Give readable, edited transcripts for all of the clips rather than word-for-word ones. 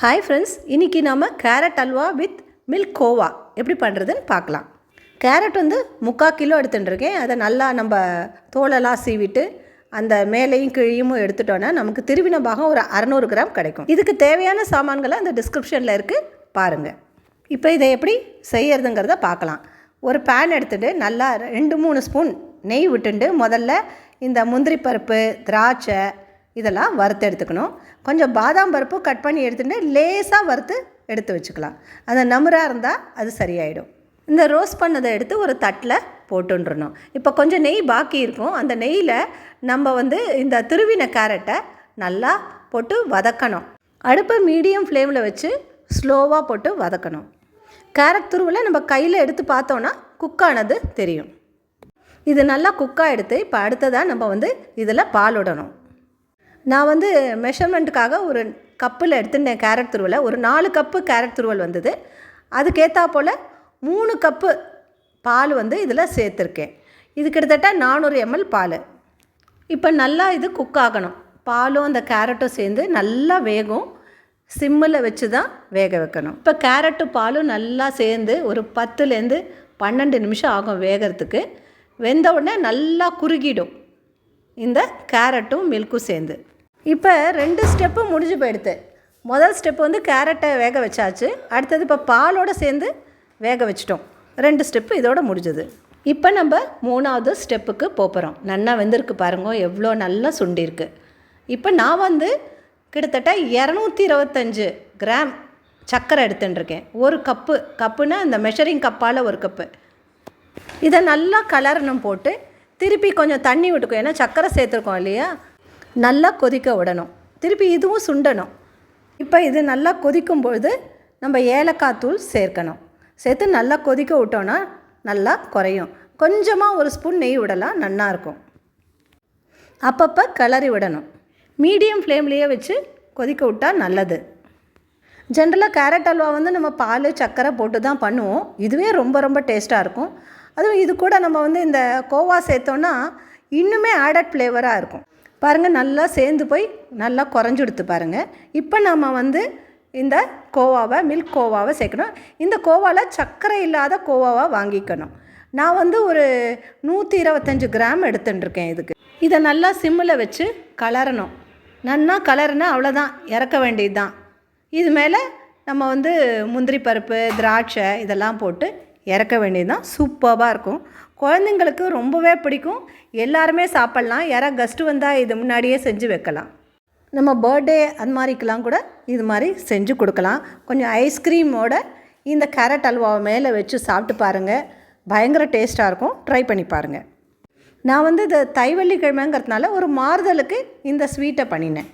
Hi friends, இன்றைக்கி நாம் carrot halwa with milk khoa எப்படி பண்ணுறதுன்னு பார்க்கலாம். கேரட் 3/4 கிலோ எடுத்துட்டுருக்கேன். அதை நல்லா நம்ம தோலெல்லாம் சீவிட்டு அந்த மேலேயும் கீழையும் எடுத்துட்டோன்னா நமக்கு திருவின பாகம் ஒரு 600 கிராம் கிடைக்கும். இதுக்கு தேவையான சாமான்களை அந்த டிஸ்கிரிப்ஷனில் இருக்குது, பாருங்கள். இப்போ இதை எப்படி செய்யறதுங்கிறத பார்க்கலாம். ஒரு பேன் எடுத்துகிட்டு நல்லா 2-3 ஸ்பூன் நெய் விட்டுண்டு முதல்ல இந்த முந்திரி பருப்பு, திராட்சை இதெல்லாம் வறுத்து எடுத்துக்கணும். கொஞ்சம் பாதாம் பருப்பு கட் பண்ணி எடுத்துகிட்டு லேசாக வறுத்து எடுத்து வச்சுக்கலாம். அந்த நமுறாக இருந்தால் அது சரியாயிடும். இந்த ரோஸ்ட் பண்ணதை எடுத்து ஒரு தட்டில் போட்டுன்றணும். இப்போ கொஞ்சம் நெய் பாக்கி இருக்கும். அந்த நெய்யில் நம்ம இந்த திருவின கேரட்டை நல்லா போட்டு வதக்கணும். அடுப்பை மீடியம் ஃப்ளேமில் வச்சு ஸ்லோவாக போட்டு வதக்கணும். கேரட் துருவில் நம்ம கையில் எடுத்து பார்த்தோன்னா குக்கானது தெரியும். இது நல்லா குக்காக எடுத்து இப்போ அடுத்ததாக நம்ம இதில் பால் விடணும். நான் மெஷர்மெண்ட்டுக்காக ஒரு கப்பில் எடுத்துட்டேன். கேரட் துருவலை ஒரு 4 கப்பு கேரட் துருவல் வந்தது. அதுக்கேற்றா போல் 3 கப்பு பால் இதில் சேர்த்துருக்கேன். இது கிட்டத்தட்ட 400 ml பால். இப்போ நல்லா இது குக் ஆகணும். பாலும் அந்த கேரட்டும் சேர்ந்து நல்லா வேகும். சிம்மில் வச்சு தான் வேக வைக்கணும். இப்போ கேரட்டும் பாலும் நல்லா சேர்ந்து ஒரு 10லேருந்து 12 நிமிஷம் ஆகும் வேகிறதுக்கு. வெந்த உடனே நல்லா குறுகிடும் இந்த கேரட்டும் மில்க்கும் சேர்ந்து. இப்போ 2 ஸ்டெப்பு முடிஞ்சு போயிடுது. முதல் ஸ்டெப்பு கேரட்டை வேக வச்சாச்சு. அடுத்தது இப்போ பாலோடு சேர்ந்து வேக வச்சிட்டோம். 2 ஸ்டெப்பு இதோட முடிஞ்சது. இப்போ நம்ம 3வது ஸ்டெப்புக்கு போகிறோம். நல்லா வெந்திருக்கு பாருங்க, எவ்வளோ நல்லா சுண்டிருக்கு. இப்போ நான் கிட்டத்தட்ட 225 கிராம் சர்க்கரை எடுத்துட்டுருக்கேன். ஒரு கப்புன்னா இந்த மெஷரிங் கப்பால் ஒரு கப்பு. இதை நல்லா கலரணும். போட்டு திருப்பி கொஞ்சம் தண்ணி விட்டுக்கும், ஏன்னா சர்க்கரை சேர்த்துருக்கோம் இல்லையா. நல்லா கொதிக்க விடணும். திருப்பி இதுவும் சுண்டணும். இப்போ இது நல்லா கொதிக்கும்பொழுது நம்ம ஏலக்காய் தூள் சேர்க்கணும். சேர்த்து நல்லா கொதிக்க விட்டோன்னா நல்லா குறையும். கொஞ்சமாக ஒரு ஸ்பூன் நெய் விடலாம், நல்லாயிருக்கும். அப்பப்போ கிளறி விடணும். மீடியம் ஃப்ளேம்லேயே வச்சு கொதிக்க விட்டால் நல்லது. ஜென்ரலாக கேரட் அல்வா நம்ம பால் சர்க்கரை போட்டு தான் பண்ணுவோம். இதுவே ரொம்ப ரொம்ப டேஸ்ட்டாக இருக்கும். அதுவும் இது கூட நம்ம இந்த கோவா சேர்த்தோன்னா இன்னுமே ஆடட் ஃப்ளேவராக இருக்கும். பாருங்கள், நல்லா சேர்ந்து போய் நல்லா குறைஞ்சிடுத்து பாருங்கள். இப்போ நம்ம இந்த கோவாவை, மில்க் கோவாவை சேர்க்கணும். இந்த கோவாவில் சர்க்கரை இல்லாத கோவாவாக வாங்கிக்கணும். நான் ஒரு 125 கிராம் எடுத்துட்டுருக்கேன் இதுக்கு. இதை நல்லா சிம்மில் வச்சு கலரணும். நல்லா கலர்னா அவ்வளோதான், இறக்க வேண்டியது தான். இது மேலே நம்ம முந்திரி பருப்பு, திராட்சை இதெல்லாம் போட்டு இறக்க வேண்டியது தான். சூப்பராக இருக்கும். குழந்தைங்களுக்கு ரொம்பவே பிடிக்கும். எல்லாருமே சாப்பிட்லாம். யாராவது கெஸ்ட்டு வந்தால் இது முன்னாடியே செஞ்சு வைக்கலாம். நம்ம பர்த்டே அந்த மாதிரிக்கெலாம் கூட இது மாதிரி செஞ்சு கொடுக்கலாம். கொஞ்சம் ஐஸ்கிரீமோட இந்த கேரட் அல்வாவை மேலே வச்சு சாப்பிட்டு பாருங்கள். பயங்கர டேஸ்ட்டாக இருக்கும். ட்ரை பண்ணி பாருங்கள். நான் இது தைவள்ளிக்கிழமைங்கிறதுனால ஒரு மாறுதலுக்கு இந்த ஸ்வீட்டை பண்ணினேன்.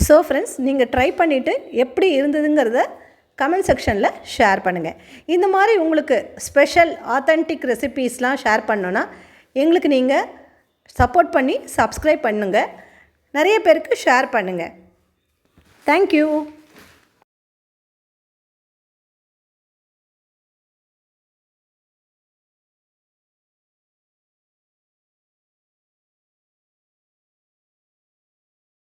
ஸோ ஃப்ரெண்ட்ஸ், நீங்கள் ட்ரை பண்ணிவிட்டு எப்படி இருந்ததுங்கிறத கமெண்ட் செக்ஷனில் ஷேர் பண்ணுங்கள். இந்த மாதிரி உங்களுக்கு ஸ்பெஷல் ஆத்தென்டிக் ரெசிபீஸ்லாம் ஷேர் பண்ணோன்னா எங்களுக்கு நீங்கள் சப்போர்ட் பண்ணி சப்ஸ்கிரைப் பண்ணுங்கள். நிறைய பேருக்கு ஷேர் பண்ணுங்கள். தேங்க்யூ.